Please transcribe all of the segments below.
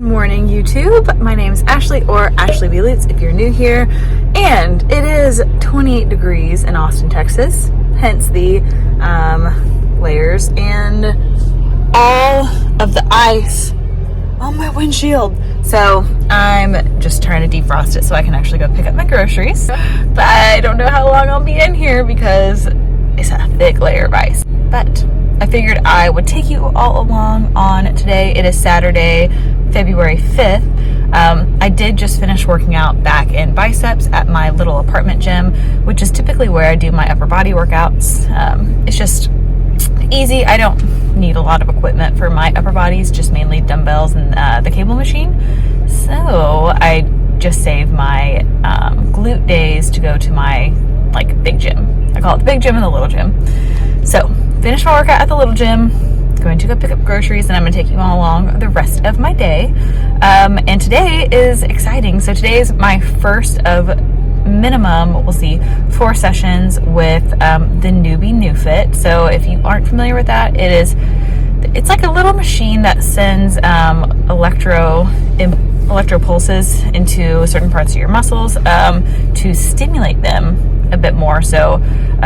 Morning YouTube, my name is Ashley or Ashley B. Lutz if you're new here, and it is 28 degrees in Austin, Texas, hence the layers and all of the ice on my windshield. So I'm just trying to defrost it so I can actually go pick up my groceries, but I don't know how long I'll be in here because it's a thick layer of ice. But I figured I would take you all along on today. It is Saturday, February 5th. I did just finish working out back in biceps at my little apartment gym, which is typically where I do my upper body workouts. It's just easy. I don't need a lot of equipment for my upper bodies, just mainly dumbbells and the cable machine. So I just save my glute days to go to my big gym. I call it the big gym and the little gym. So finish my workout at the little gym, going to go pick up groceries, and I'm going to take you all along the rest of my day. And today is exciting. So today is my first of minimum, we'll see, 4 sessions with the Neubie Neufit. So if you aren't familiar with that, it's like a little machine that sends electro pulses into certain parts of your muscles to stimulate them a bit more. So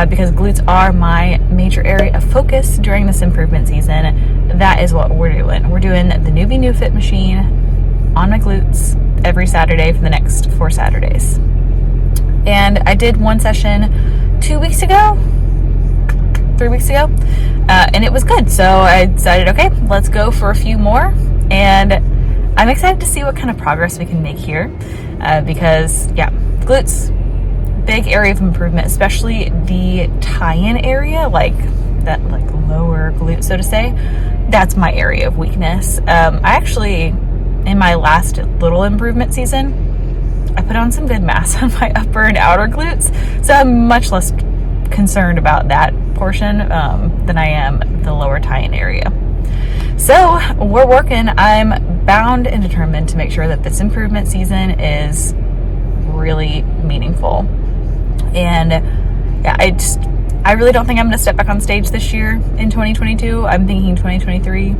because glutes are my major area of focus during this improvement season, that is what we're doing. We're doing the Neubie Neufit machine on my glutes every Saturday for the next 4 Saturdays. And I did one session 3 weeks ago, and it was good. So I decided, okay, let's go for a few more. And I'm excited to see what kind of progress we can make here because, yeah, glutes, big area of improvement, especially the tie-in area, that lower glute, so to say. That's my area of weakness. I actually, in my last little improvement season, I put on some good mass on my upper and outer glutes, so I'm much less concerned about that portion than I am the lower tie-in area. So we're working. I'm bound and determined to make sure that this improvement season is really meaningful. And yeah, I really don't think I'm going to step back on stage this year in 2022. I'm thinking 2023. I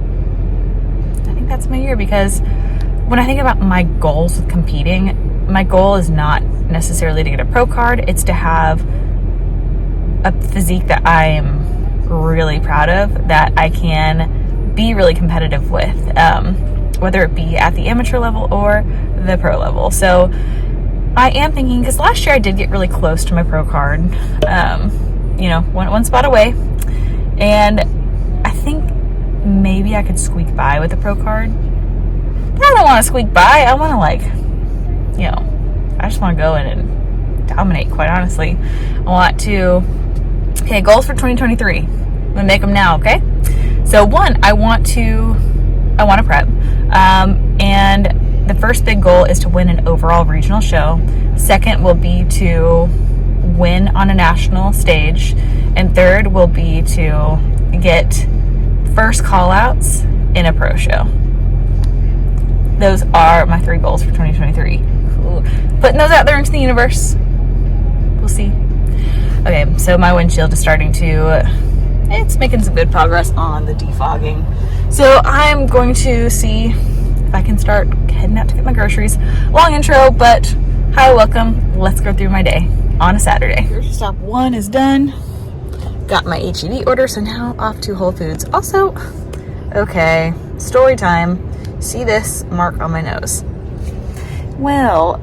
think that's my year, because when I think about my goals with competing, my goal is not necessarily to get a pro card. It's to have a physique that I am really proud of, that I can be really competitive with, whether it be at the amateur level or the pro level. So I am thinking, because last year I did get really close to my pro card, one spot away, and I think maybe I could squeak by with a pro card. But I don't want to squeak by. I want to I just want to go in and dominate, quite honestly. Goals for 2023. I'm gonna make them now, okay? So one, I want to prep, and the first big goal is to win an overall regional show. Second will be to win on a national stage. And third will be to get first call-outs in a pro show. Those are my 3 goals for 2023. Ooh. Putting those out there into the universe. We'll see. Okay, so my windshield is it's making some good progress on the defogging. So I'm going to see if I can start heading out to get my groceries. Long intro, but hi, welcome. Let's go through my day on a Saturday. Grocery stop 1 is done. Got my HEB order, so now off to Whole Foods. Also, okay, story time. See this mark on my nose? Well,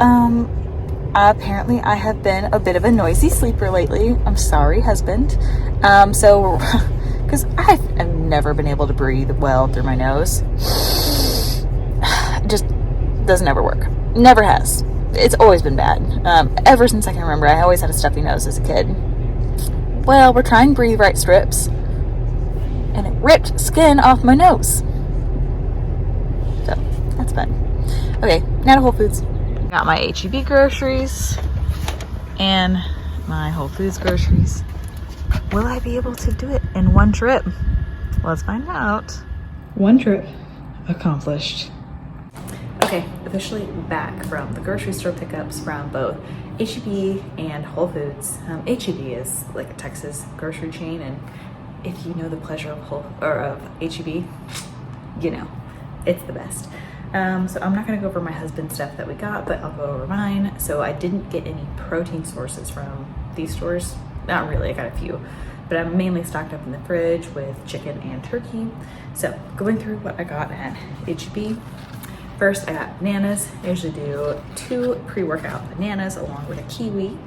apparently I have been a bit of a noisy sleeper lately. I'm sorry, husband. Because I've never been able to breathe well through my nose. Just doesn't ever work. Never has. It's always been bad. Ever since I can remember, I always had a stuffy nose as a kid. Well, we're trying Breathe Right strips, and it ripped skin off my nose. So, that's fun. Okay, now to Whole Foods. Got my HEB groceries and my Whole Foods groceries. Will I be able to do it in one trip? Let's find out. One trip accomplished. Okay, officially back from the grocery store pickups from both HEB and Whole Foods. HEB is like a Texas grocery chain, and if you know the pleasure of HEB, it's the best. So I'm not gonna go over my husband's stuff that we got, but I'll go over mine. So I didn't get any protein sources from these stores. Not really, I got a few, but I'm mainly stocked up in the fridge with chicken and turkey. So going through what I got at HEB. First, I got bananas. I usually do 2 pre-workout bananas along with a kiwi.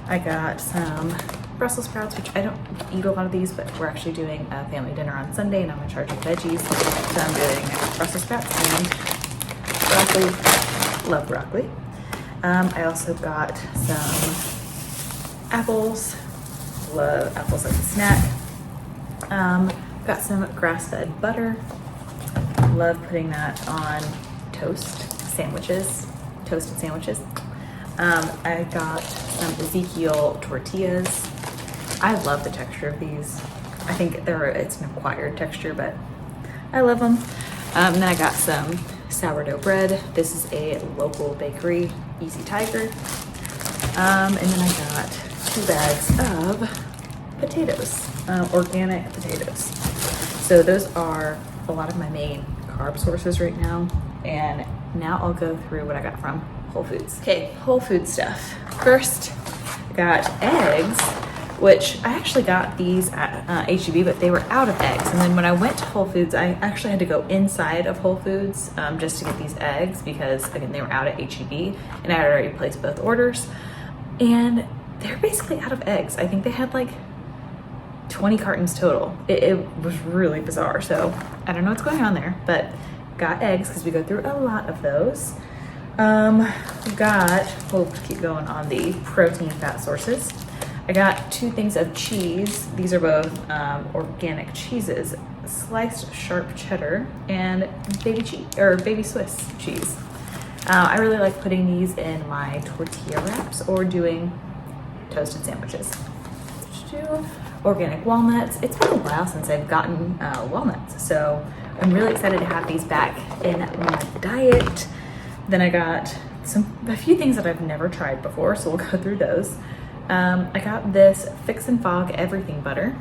I got some Brussels sprouts, which I don't eat a lot of these, but we're actually doing a family dinner on Sunday and I'm in charge of veggies. So I'm doing Brussels sprouts and broccoli. Love broccoli. I also got some apples. Love apples as a snack. Got some grass-fed butter. Love putting that on toasted sandwiches. I got some Ezekiel tortillas. I love the texture of these. I think it's an acquired texture, but I love them. And then I got some sourdough bread. This is a local bakery, Easy Tiger. And then I got 2 bags of potatoes, organic potatoes. So those are a lot of my main carb sources right now. And now I'll go through what I got from Whole Foods. Okay, Whole Foods stuff. First, I got eggs, which I actually got these at HEB, but they were out of eggs. And then when I went to Whole Foods, I actually had to go inside of Whole Foods just to get these eggs because, again, they were out at HEB and I had already placed both orders. And they're basically out of eggs. I think they had like 20 cartons total. It was really bizarre. So I don't know what's going on there, but got eggs because we go through a lot of those. We'll keep going on the protein and fat sources. I got 2 things of cheese. These are both organic cheeses, sliced sharp cheddar and baby Swiss cheese. I really like putting these in my tortilla wraps or doing toasted sandwiches. Organic walnuts. It's been a while since I've gotten walnuts, so I'm really excited to have these back in my diet. Then I got a few things that I've never tried before, so we'll go through those. I got this Fix and Fog Everything butter.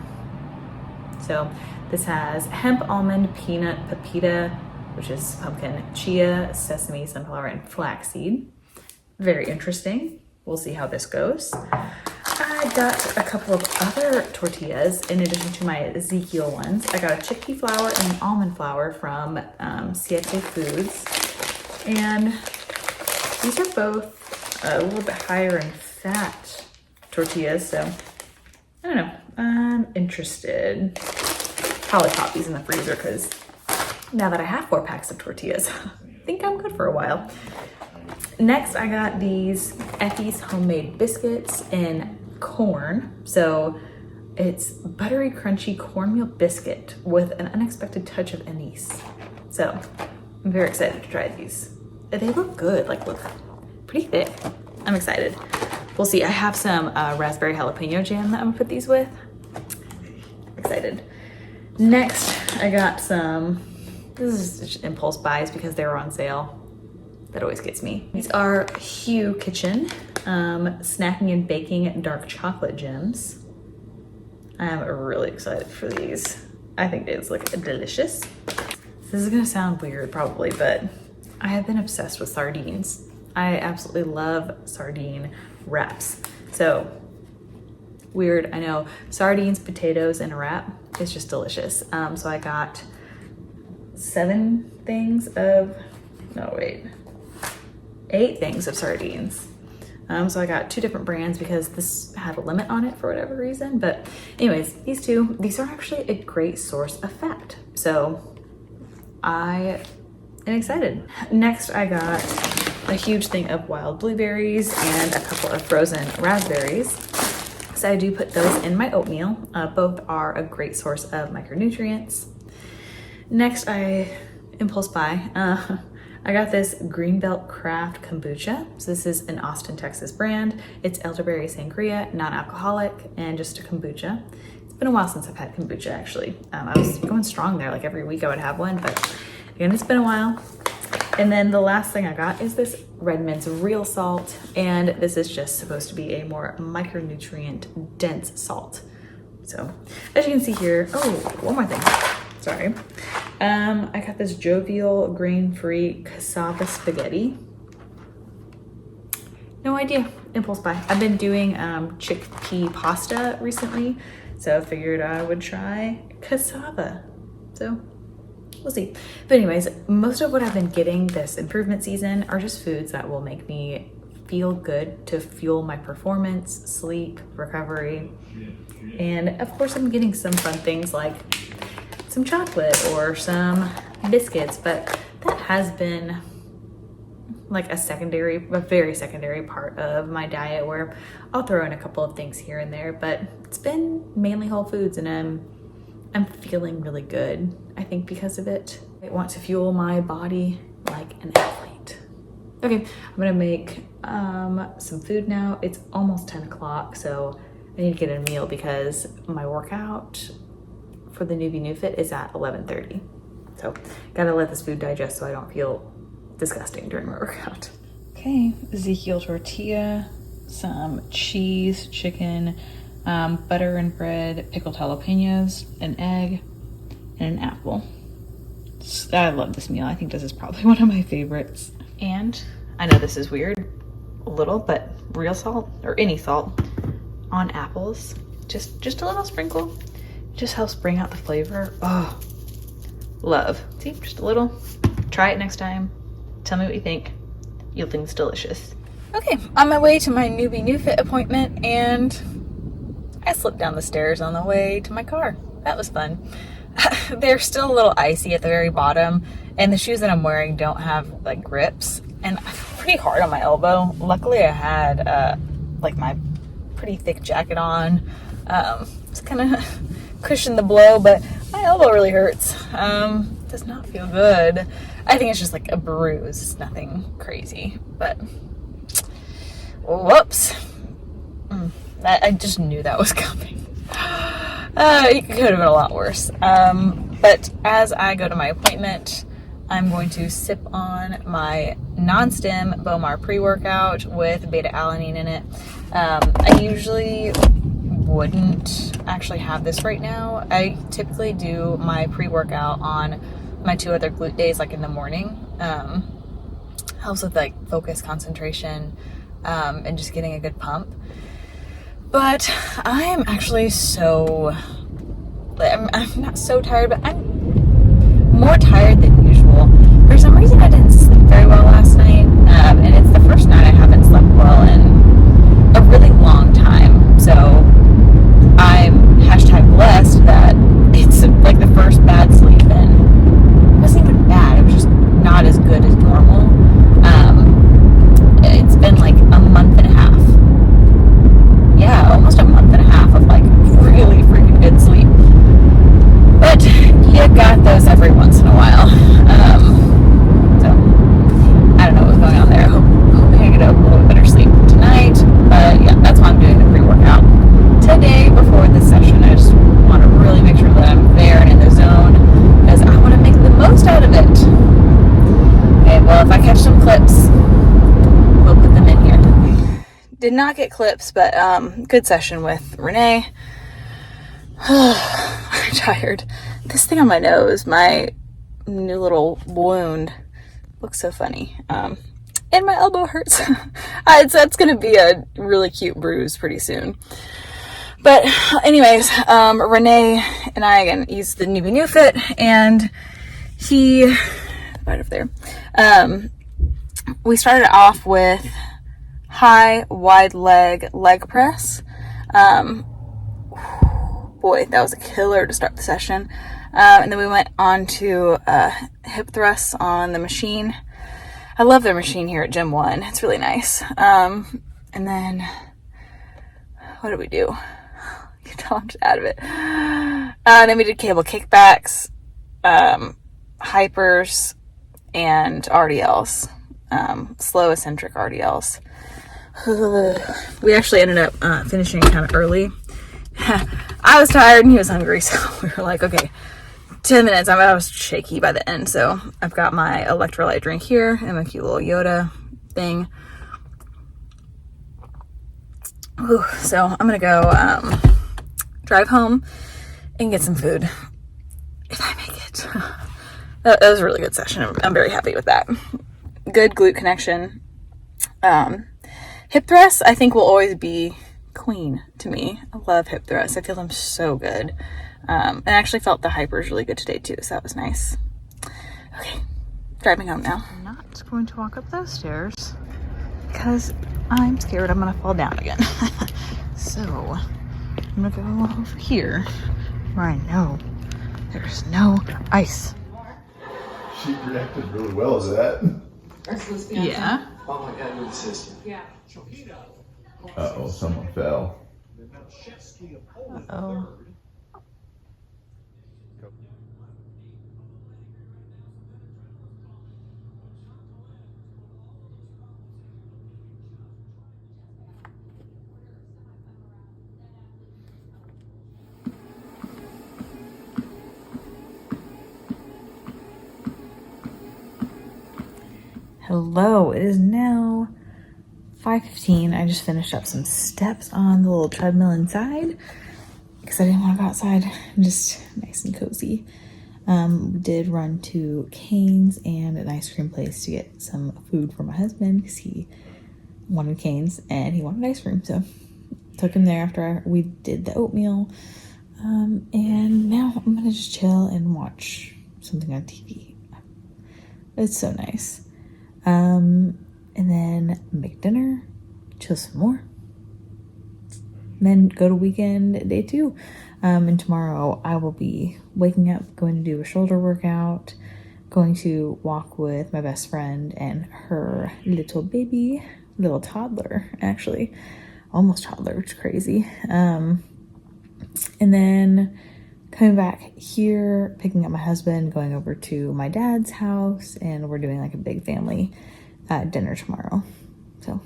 So this has hemp, almond, peanut, pepita, which is pumpkin, chia, sesame, sunflower, and flaxseed. Very interesting. We'll see how this goes. I got a couple of other tortillas in addition to my Ezekiel ones. I got a chickpea flour and an almond flour from Siete Foods. And these are both a little bit higher in fat tortillas, so I don't know. I'm interested. Probably pop these in the freezer because now that I have 4 packs of tortillas, I think I'm good for a while. Next, I got these Effie's homemade biscuits in corn. So it's buttery, crunchy cornmeal biscuit with an unexpected touch of anise. So I'm very excited to try these. They look good, look pretty thick. I'm excited. We'll see. I have some raspberry jalapeno jam that I'm gonna put these with. Excited. Next, I got this is just impulse buys because they were on sale. That always gets me. These are Hue Kitchen snacking and baking dark chocolate gems. I'm really excited for these. I think it's delicious. This is gonna sound weird probably, but I have been obsessed with sardines. I absolutely love sardine wraps. So weird, I know. Sardines, potatoes, and a wrap is just delicious. So I got 8 things of sardines. So I got 2 different brands because this had a limit on it for whatever reason. But anyways, these are actually a great source of fat. So I am excited. Next, I got a huge thing of wild blueberries and a couple of frozen raspberries. So I do put those in my oatmeal. Both are a great source of micronutrients. Next, impulse buy. I got this Greenbelt Craft kombucha. So this is an Austin, Texas brand. It's elderberry sangria, non-alcoholic, and just a kombucha. It's been a while since I've had kombucha, actually. I was going strong there, every week I would have one, but again, it's been a while. And then the last thing I got is this Redmond's Real Salt, and this is just supposed to be a more micronutrient dense salt. So as you can see here, oh, one more thing, sorry. I got this jovial grain-free cassava spaghetti. No idea, impulse buy. I've been doing chickpea pasta recently, so I figured I would try cassava. So we'll see. But anyways, most of what I've been getting this improvement season are just foods that will make me feel good to fuel my performance, sleep, recovery. And of course I'm getting some fun things like some chocolate or some biscuits, but that has been like a very secondary part of my diet, where I'll throw in a couple of things here and there, but it's been mainly whole foods, and I'm feeling really good, I think, because of it. I want to fuel my body like an athlete. Okay, I'm gonna make some food now. It's almost 10 o'clock, so I need to get a meal because my workout for the Neubie Neufit is at 11:30. So gotta let this food digest so I don't feel disgusting during my workout. Okay, Ezekiel tortilla, some cheese, chicken, butter and bread, pickled jalapenos, an egg, and an apple. I love this meal. I think this is probably one of my favorites. And I know this is weird, a little, but real salt, or any salt, on apples. Just a little sprinkle. Just helps bring out the flavor. Oh, love. See, just a little. Try it next time. Tell me what you think. You'll think it's delicious. Okay, on my way to my Neubie Neufit appointment, and I slipped down the stairs on the way to my car. That was fun. They're still a little icy at the very bottom, and the shoes that I'm wearing don't have like grips, and I'm pretty hard on my elbow. Luckily I had like my pretty thick jacket on. It's kind of cushioned the blow, but my elbow really hurts. Does not feel good. I think it's just like a bruise. It's nothing crazy, but whoops. I just knew that was coming. It could have been a lot worse. But as I go to my appointment, I'm going to sip on my non-stim Bomar pre-workout with beta-alanine in it. I usually wouldn't actually have this right now. I typically do my pre-workout on my 2 other glute days, like in the morning. Helps with like focus, concentration, and just getting a good pump. But I'm actually I'm not so tired, but I'm more tired than usual. For some reason I didn't sleep very well last night, and it's the first night I haven't slept well in a really long time. So I'm #blessed that it's like the first bad sleep, and it wasn't even bad, it was just not as good as normal. It's been like a month and a half. Yeah, almost a month and a half of like really freaking good sleep. But you got those every once in a while. So I don't know what's going on there. Hoping I get a little bit better sleep tonight. But yeah, that's why I'm doing the pre-workout today before this session. I just want to really make sure that I'm there and in the zone, because I want to make the most out of it. Okay, well, if I catch some clips, we'll put them in here. Did not get clips, but good session with Renee. I'm tired. This thing on my nose, my new little wound, looks so funny. And my elbow hurts. It's gonna be a really cute bruise pretty soon. But anyways, Renee and I again used the Neubie Neufit, and he right up there. We started off with high wide leg press. Boy, that was a killer to start the session. And then we went on to hip thrusts on the machine. I love their machine here at Gym 1. It's really nice. And then what did we do? You can tell I'm just out of it. Then we did cable kickbacks, hypers, and RDLs. Slow eccentric RDLs. We actually ended up finishing kind of early. I was tired and he was hungry, so we were like, okay, 10 minutes. I was shaky by the end, so I've got my electrolyte drink here and my cute little Yoda thing. Ooh, so I'm gonna go drive home and get some food, if I make it. that was a really good session. I'm very happy with that. Good glute connection. Hip thrusts, I think, will always be queen to me. I love hip thrusts. I feel them so good. And I actually felt the hypers really good today too, so that was nice. Okay, driving home now. I'm not going to walk up those stairs because I'm scared I'm gonna fall down again. So I'm gonna go over here where I know there's no ice. She reacted really well, is that? Yeah. Oh my God, your sister. Yeah. Uh-oh, someone fell. Oh. Hello, it is now 5:15. I just finished up some steps on the little treadmill inside because I didn't want to go outside. Just nice and cozy. We did run to Cane's and an ice cream place to get some food for my husband because he wanted Cane's and he wanted ice cream. So took him there after we did the oatmeal. And now I'm going to just chill and watch something on TV. It's so nice. And then make dinner, chill some more, and then go to weekend day 2. And tomorrow I will be waking up, going to do a shoulder workout, going to walk with my best friend and her little baby, little toddler, actually, almost toddler, which is crazy. And then coming back here, picking up my husband, going over to my dad's house, and we're doing like a big family dinner tomorrow. So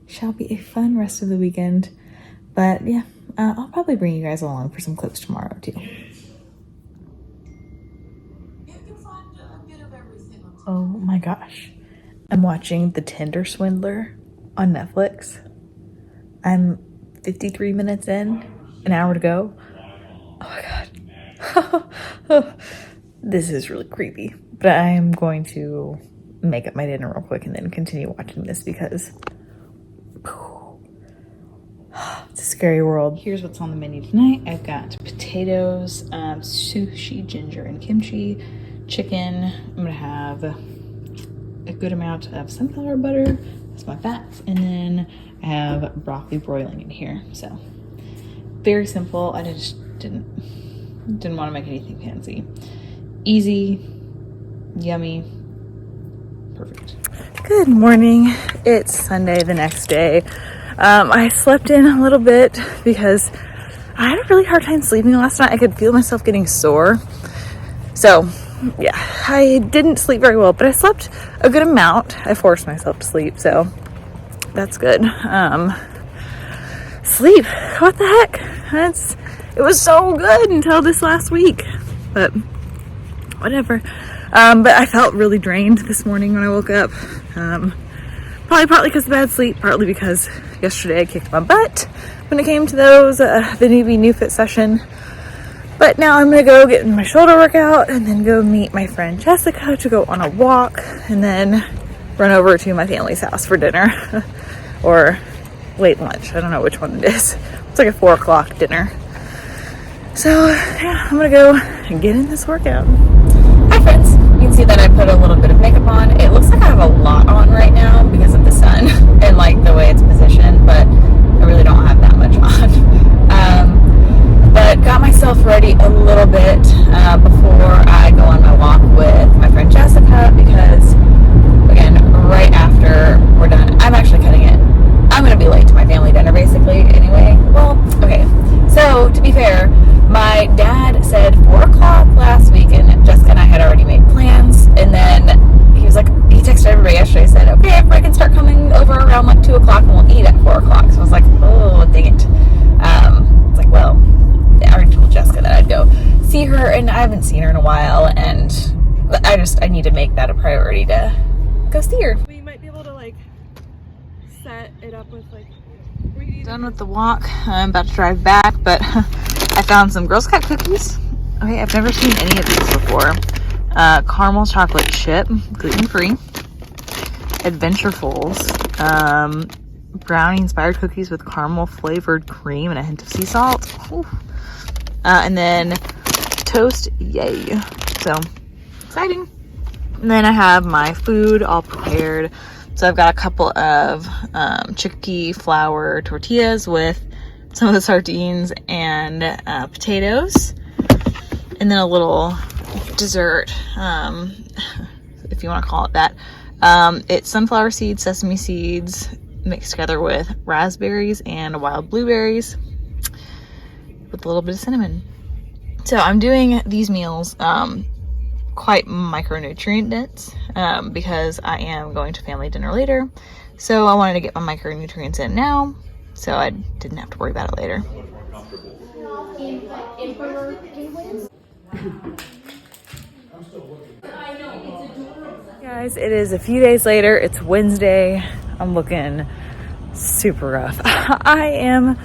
shall be a fun rest of the weekend. But yeah, I'll probably bring you guys along for some clips tomorrow too. Oh my gosh. I'm watching The Tinder Swindler on Netflix. I'm 53 minutes in, an hour to go. Oh my god. This is really creepy. But I am going to make up my dinner real quick and then continue watching this because it's a scary world. Here's what's on the menu tonight. I've got potatoes, sushi, ginger, and kimchi, chicken. I'm gonna have a good amount of sunflower butter. That's my fats. And then I have broccoli broiling in here. So very simple. I just didn't want to make anything fancy. Easy, yummy, perfect. Good morning. It's Sunday, the next day. I slept in a little bit because I had a really hard time sleeping last night. I could feel myself getting sore. So yeah, I didn't sleep very well, but I slept a good amount. I forced myself to sleep, so that's good. Sleep, what the heck? It was so good until this last week, but whatever. But I felt really drained this morning when I woke up. Probably partly because of bad sleep, partly because yesterday I kicked my butt when it came to those, the Neubie Neufit session. But now I'm gonna go get my shoulder workout and then go meet my friend Jessica to go on a walk and then run over to my family's house for dinner or late lunch. I don't know which one it is. It's like a 4 o'clock dinner. So yeah, I'm gonna go and get in this workout. Hi friends, you can see that I put a little bit of makeup on. It looks like I have a lot on right now because of the sun and like the way it's positioned, but I really don't have that much on. But got myself ready a little bit before I go on my walk with my friend Jessica because again, right after we're done, I'm actually cutting it. I'm gonna be late to my family dinner basically anyway. Well, okay. So to be fair, my dad said 4 o'clock last week and Jessica and I had already made plans, and then he was like, he texted everybody yesterday, said, okay, if I can start coming over around like 2 o'clock and we'll eat at 4 o'clock. So I was like, oh, dang it. It's like, well, I already told Jessica that I'd go see her, and I haven't seen her in a while, and I need to make that a priority to go see her. We might be able to like set it up with like, done with the walk. I'm about to drive back, but I found some Girl Scout cookies. Okay, I've never seen any of these before. caramel chocolate chip, gluten-free, Adventurefuls, brownie inspired cookies with caramel flavored cream and a hint of sea salt. And then toast, yay. So exciting. And then I have my food all prepared. So I've got a couple of chickpea flour tortillas with some of the sardines and potatoes. And then a little dessert, if you want to call it that. It's sunflower seeds, sesame seeds mixed together with raspberries and wild blueberries with a little bit of cinnamon. So I'm doing these meals quite micronutrient dense because I am going to family dinner later. So I wanted to get my micronutrients in now so I didn't have to worry about it later. Guys, it is a few days later. It's Wednesday. I'm looking super rough. I am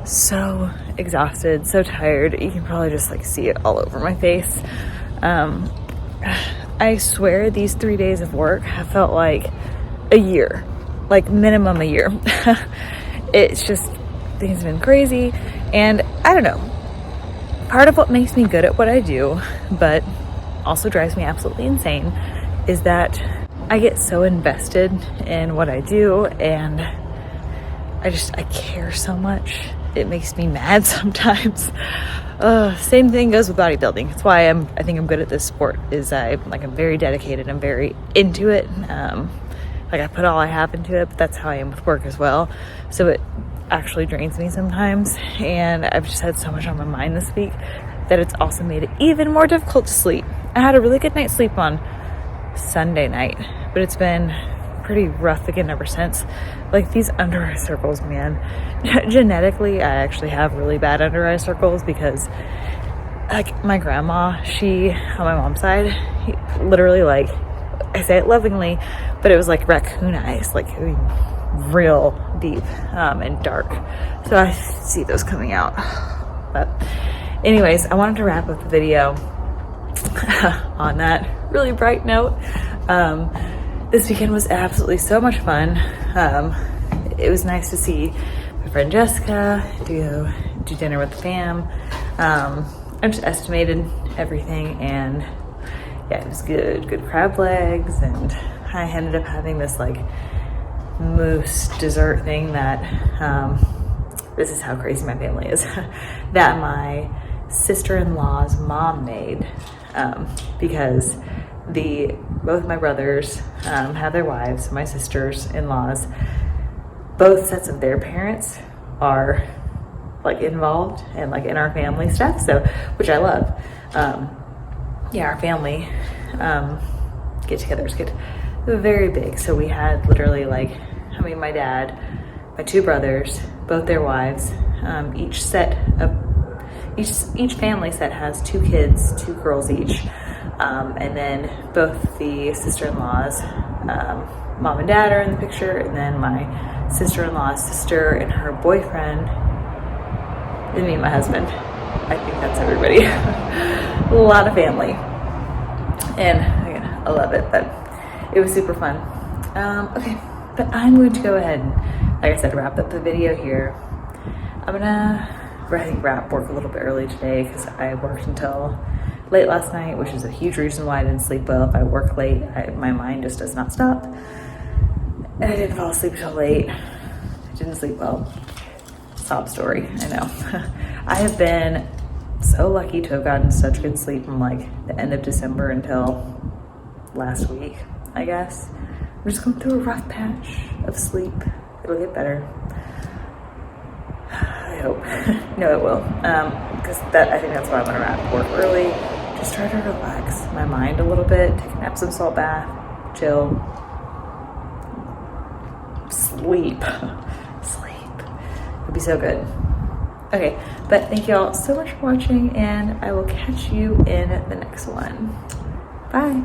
so exhausted, so tired. You can probably just like see it all over my face. I swear these 3 days of work have felt like a year, like minimum a year. It's just, things have been crazy, and I don't know. Part of what makes me good at what I do, but also drives me absolutely insane, is that I get so invested in what I do, and I care so much. It makes me mad sometimes. Same thing goes with bodybuilding. That's why I think I'm good at this sport, is I'm very dedicated. I'm very into it. I put all I have into it, but that's how I am with work as well. So it actually drains me sometimes. And I've just had so much on my mind this week that it's also made it even more difficult to sleep. I had a really good night's sleep on Sunday night, but it's been pretty rough again ever since. Like these under eye circles, man. Genetically, I actually have really bad under eye circles because like my grandma, she, on my mom's side, literally, like, I say it lovingly, but it was like raccoon eyes, like real deep and dark. So I see those coming out. But anyways, I wanted to wrap up the video on that really bright note. This weekend was absolutely so much fun. It was nice to see my friend Jessica, do dinner with the fam. I just estimated everything, and yeah, it was good crab legs, and I ended up having this like mousse dessert thing that this is how crazy my family is that my sister-in-law's mom made, because both my brothers have their wives. My sisters-in-laws, both sets of their parents are like involved and like in our family stuff, so which I love. Our family get-togethers get very big. So we had literally my dad, my two brothers, both their wives, each family set has 2 kids, 2 girls each. And then both the sister-in-laws, mom and dad are in the picture, and then my sister-in-law's sister and her boyfriend, and me and my husband. I think that's everybody. A lot of family. And again, I love it, but it was super fun. Okay, but I'm going to go ahead and, like I said, wrap up the video here. I'm gonna, I think, work a little bit early today because I worked until late last night, which is a huge reason why I didn't sleep well. If I work late, my mind just does not stop. And I didn't fall asleep till late. I didn't sleep well. Sob story, I know. I have been so lucky to have gotten such good sleep from the end of December until last week, I guess. I'm just going through a rough patch of sleep. It'll get better. I hope. No, it will. Because I think that's why I'm gonna work early. Just try to relax my mind a little bit, take a nap, some salt bath, chill, sleep. It'll be so good. Okay, but thank you all so much for watching, and I will catch you in the next one. Bye.